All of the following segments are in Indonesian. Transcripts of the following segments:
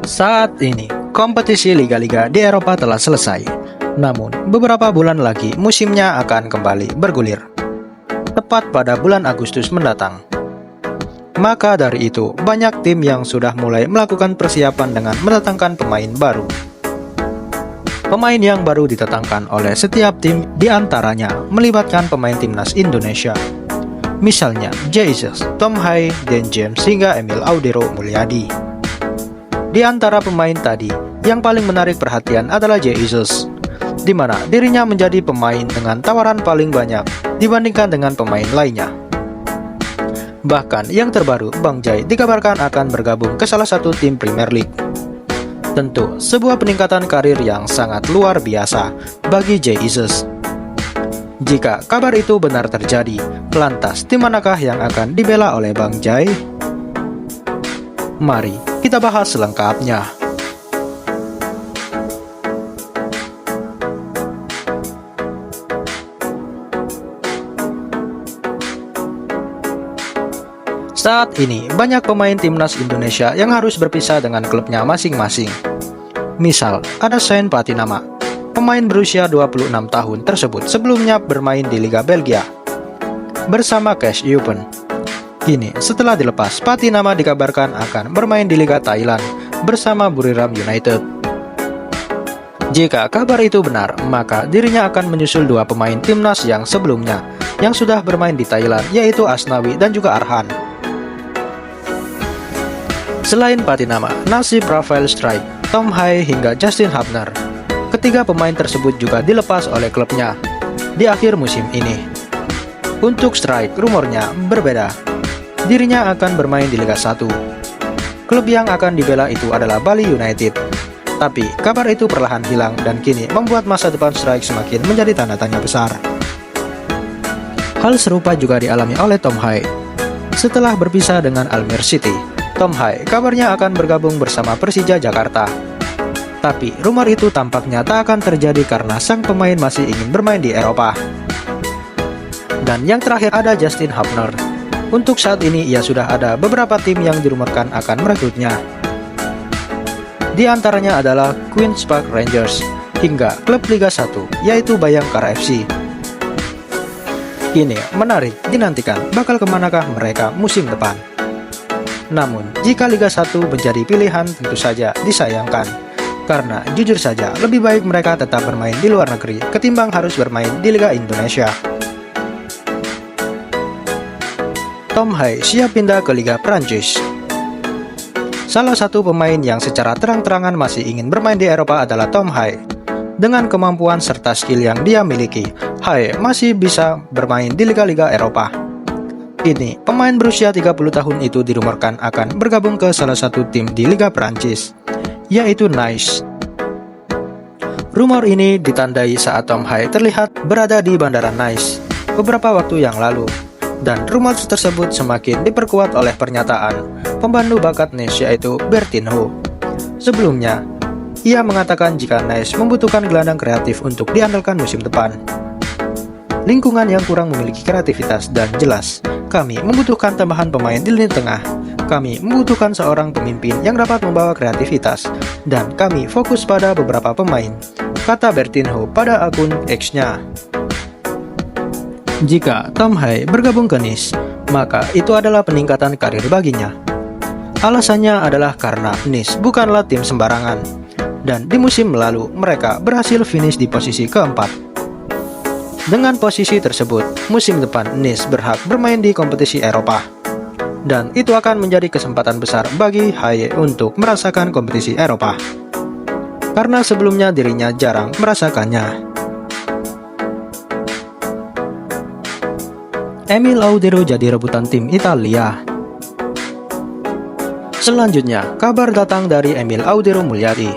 Saat ini, kompetisi liga-liga di Eropa telah selesai. Namun, beberapa bulan lagi musimnya akan kembali bergulir. Tepat pada bulan Agustus mendatang. Maka dari itu, banyak tim yang sudah mulai melakukan persiapan dengan mendatangkan pemain baru. Pemain yang baru didatangkan oleh setiap tim diantaranya melibatkan pemain timnas Indonesia. Misalnya, Jesus, Tom Hai, Dan James hingga Emil Audero Mulyadi. Di antara pemain tadi, yang paling menarik perhatian adalah Jesus, di mana dirinya menjadi pemain dengan tawaran paling banyak dibandingkan dengan pemain lainnya. Bahkan yang terbaru, Bang Jai dikabarkan akan bergabung ke salah satu tim Premier League. Tentu, sebuah peningkatan karir yang sangat luar biasa bagi Jesus. Jika kabar itu benar terjadi, lantas tim manakah yang akan dibela oleh Bang Jai? Mari kita bahas selengkapnya. Saat ini, banyak pemain timnas Indonesia yang harus berpisah dengan klubnya masing-masing. Misal, ada Sain Patinama, pemain berusia 26 tahun tersebut sebelumnya bermain di Liga Belgia bersama Cash Eupen. Kini, setelah dilepas, Patinama dikabarkan akan bermain di Liga Thailand bersama Buriram United. Jika kabar itu benar, maka dirinya akan menyusul dua pemain timnas yang sebelumnya yang sudah bermain di Thailand, yaitu Asnawi dan juga Arhan. Selain Patinama, nasib Rafael Strijk, Tom Hai hingga Justin Hubner, ketiga pemain tersebut juga dilepas oleh klubnya di akhir musim ini. Untuk Strijk, rumornya berbeda. Dirinya akan bermain di Liga 1. Klub yang akan dibela itu adalah Bali United. Tapi kabar itu perlahan hilang dan kini membuat masa depan Strijk semakin menjadi tanda tanya besar. Hal serupa juga dialami oleh Tom Hai. Setelah berpisah dengan Almere City, Tom Hai kabarnya akan bergabung bersama Persija Jakarta. Tapi rumor itu tampaknya tak akan terjadi karena sang pemain masih ingin bermain di Eropa. Dan yang terakhir ada Justin Hubner. Untuk saat ini ia sudah ada beberapa tim yang dirumorkan akan merekrutnya. Di antaranya adalah Queen's Park Rangers hingga klub Liga 1 yaitu Bayangkara FC. Ini menarik dinantikan bakal kemanakah mereka musim depan. Namun, jika Liga 1 menjadi pilihan tentu saja disayangkan. Karena jujur saja, lebih baik mereka tetap bermain di luar negeri ketimbang harus bermain di Liga Indonesia. Tom Hai siap pindah ke Liga Prancis. Salah satu pemain yang secara terang-terangan masih ingin bermain di Eropa adalah Tom Hai. Dengan kemampuan serta skill yang dia miliki, Hai masih bisa bermain di liga-liga Eropa. Kini, pemain berusia 30 tahun itu dirumorkan akan bergabung ke salah satu tim di Liga Prancis, yaitu Nice. Rumor ini ditandai saat Tom Hai terlihat berada di Bandara Nice beberapa waktu yang lalu, dan rumor tersebut semakin diperkuat oleh pernyataan pembantu bakat Nice yaitu Bertinho. Sebelumnya, ia mengatakan jika Nice membutuhkan gelandang kreatif untuk diandalkan musim depan. Lingkungan yang kurang memiliki kreativitas dan jelas. Kami membutuhkan tambahan pemain di lini tengah. Kami membutuhkan seorang pemimpin yang dapat membawa kreativitas. Dan kami fokus pada beberapa pemain, kata Bertinho pada akun X-nya. Jika Tom Hai bergabung ke Nice, maka itu adalah peningkatan karir baginya. Alasannya adalah karena Nice bukanlah tim sembarangan. Dan di musim lalu mereka berhasil finish di posisi keempat. Dengan posisi tersebut, musim depan Nice berhak bermain di kompetisi Eropa. Dan itu akan menjadi kesempatan besar bagi Hai untuk merasakan kompetisi Eropa. Karena sebelumnya dirinya jarang merasakannya. Emil Audero jadi rebutan tim Italia. Selanjutnya, kabar datang dari Emil Audero Mulyadi.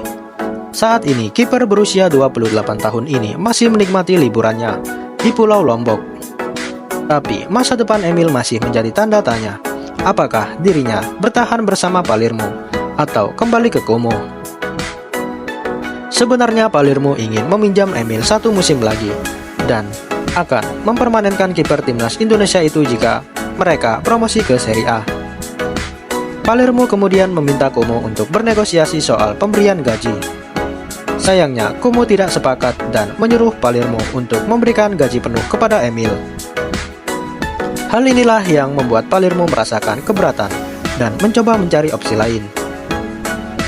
Saat ini, kiper berusia 28 tahun ini masih menikmati liburannya di Pulau Lombok. Tapi, masa depan Emil masih menjadi tanda tanya. Apakah dirinya bertahan bersama Palermo atau kembali ke Como? Sebenarnya Palermo ingin meminjam Emil satu musim lagi dan akan mempermanenkan kiper timnas Indonesia itu jika mereka promosi ke Serie A. Palermo kemudian meminta Como untuk bernegosiasi soal pemberian gaji. Sayangnya, Como tidak sepakat dan menyuruh Palermo untuk memberikan gaji penuh kepada Emil. Hal inilah yang membuat Palermo merasakan keberatan dan mencoba mencari opsi lain.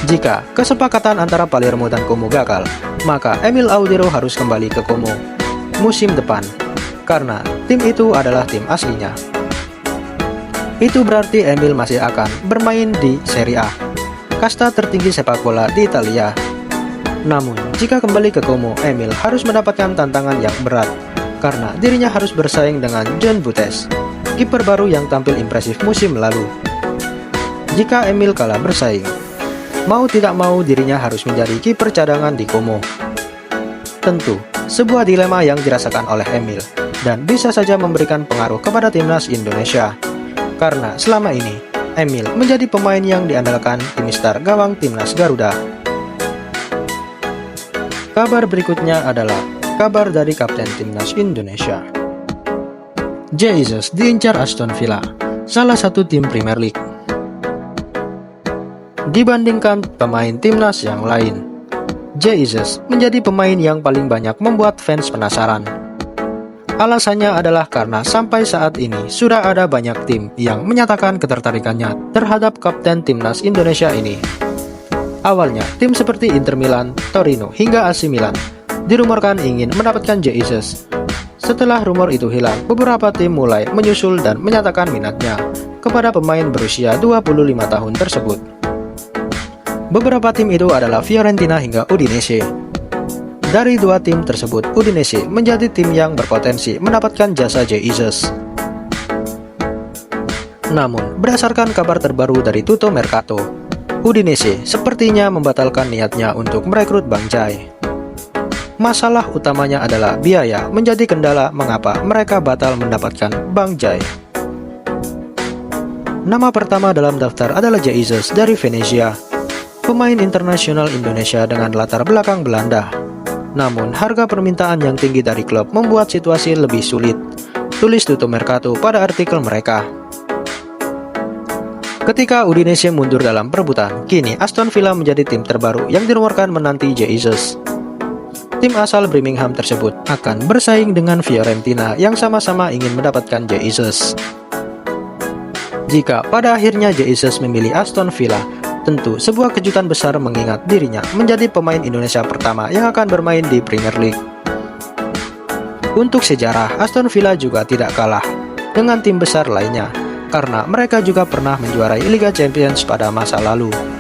Jika kesepakatan antara Palermo dan Como gagal, maka Emil Audero harus kembali ke Como musim depan, karena tim itu adalah tim aslinya. Itu berarti Emil masih akan bermain di Serie A, kasta tertinggi sepak bola di Italia. Namun, jika kembali ke Como, Emil harus mendapatkan tantangan yang berat, karena dirinya harus bersaing dengan John Butes, kiper baru yang tampil impresif musim lalu. Jika Emil kalah bersaing, mau tidak mau dirinya harus menjadi kiper cadangan di Como. Tentu, sebuah dilema yang dirasakan oleh Emil, dan bisa saja memberikan pengaruh kepada timnas Indonesia. Karena selama ini, Emil menjadi pemain yang diandalkan di mistar gawang timnas Garuda. Kabar berikutnya adalah kabar dari Kapten Timnas Indonesia. Jesus diincar Aston Villa, salah satu tim Premier League. Dibandingkan pemain timnas yang lain, Jesus menjadi pemain yang paling banyak membuat fans penasaran. Alasannya adalah karena sampai saat ini sudah ada banyak tim yang menyatakan ketertarikannya terhadap Kapten Timnas Indonesia ini. Awalnya, tim seperti Inter Milan, Torino, hingga AC Milan dirumorkan ingin mendapatkan Jesus. Setelah rumor itu hilang, beberapa tim mulai menyusul dan menyatakan minatnya kepada pemain berusia 25 tahun tersebut. Beberapa tim itu adalah Fiorentina hingga Udinese. Dari dua tim tersebut, Udinese menjadi tim yang berpotensi mendapatkan jasa Jesus. Namun, berdasarkan kabar terbaru dari Tutto Mercato, Udinese sepertinya membatalkan niatnya untuk merekrut Bang Jai. Masalah utamanya adalah biaya menjadi kendala mengapa mereka batal mendapatkan Bang Jai. Nama pertama dalam daftar adalah Jesus dari Venezia, pemain internasional Indonesia dengan latar belakang Belanda. Namun, harga permintaan yang tinggi dari klub membuat situasi lebih sulit, tulis Tutto Mercato pada artikel mereka. Ketika Udinese mundur dalam perebutan, kini Aston Villa menjadi tim terbaru yang dirumorkan menanti Jesus. Tim asal Birmingham tersebut akan bersaing dengan Fiorentina yang sama-sama ingin mendapatkan Jesus. Jika pada akhirnya Jesus memilih Aston Villa, tentu sebuah kejutan besar mengingat dirinya menjadi pemain Indonesia pertama yang akan bermain di Premier League. Untuk sejarah, Aston Villa juga tidak kalah dengan tim besar lainnya, karena mereka juga pernah menjuarai Liga Champions pada masa lalu.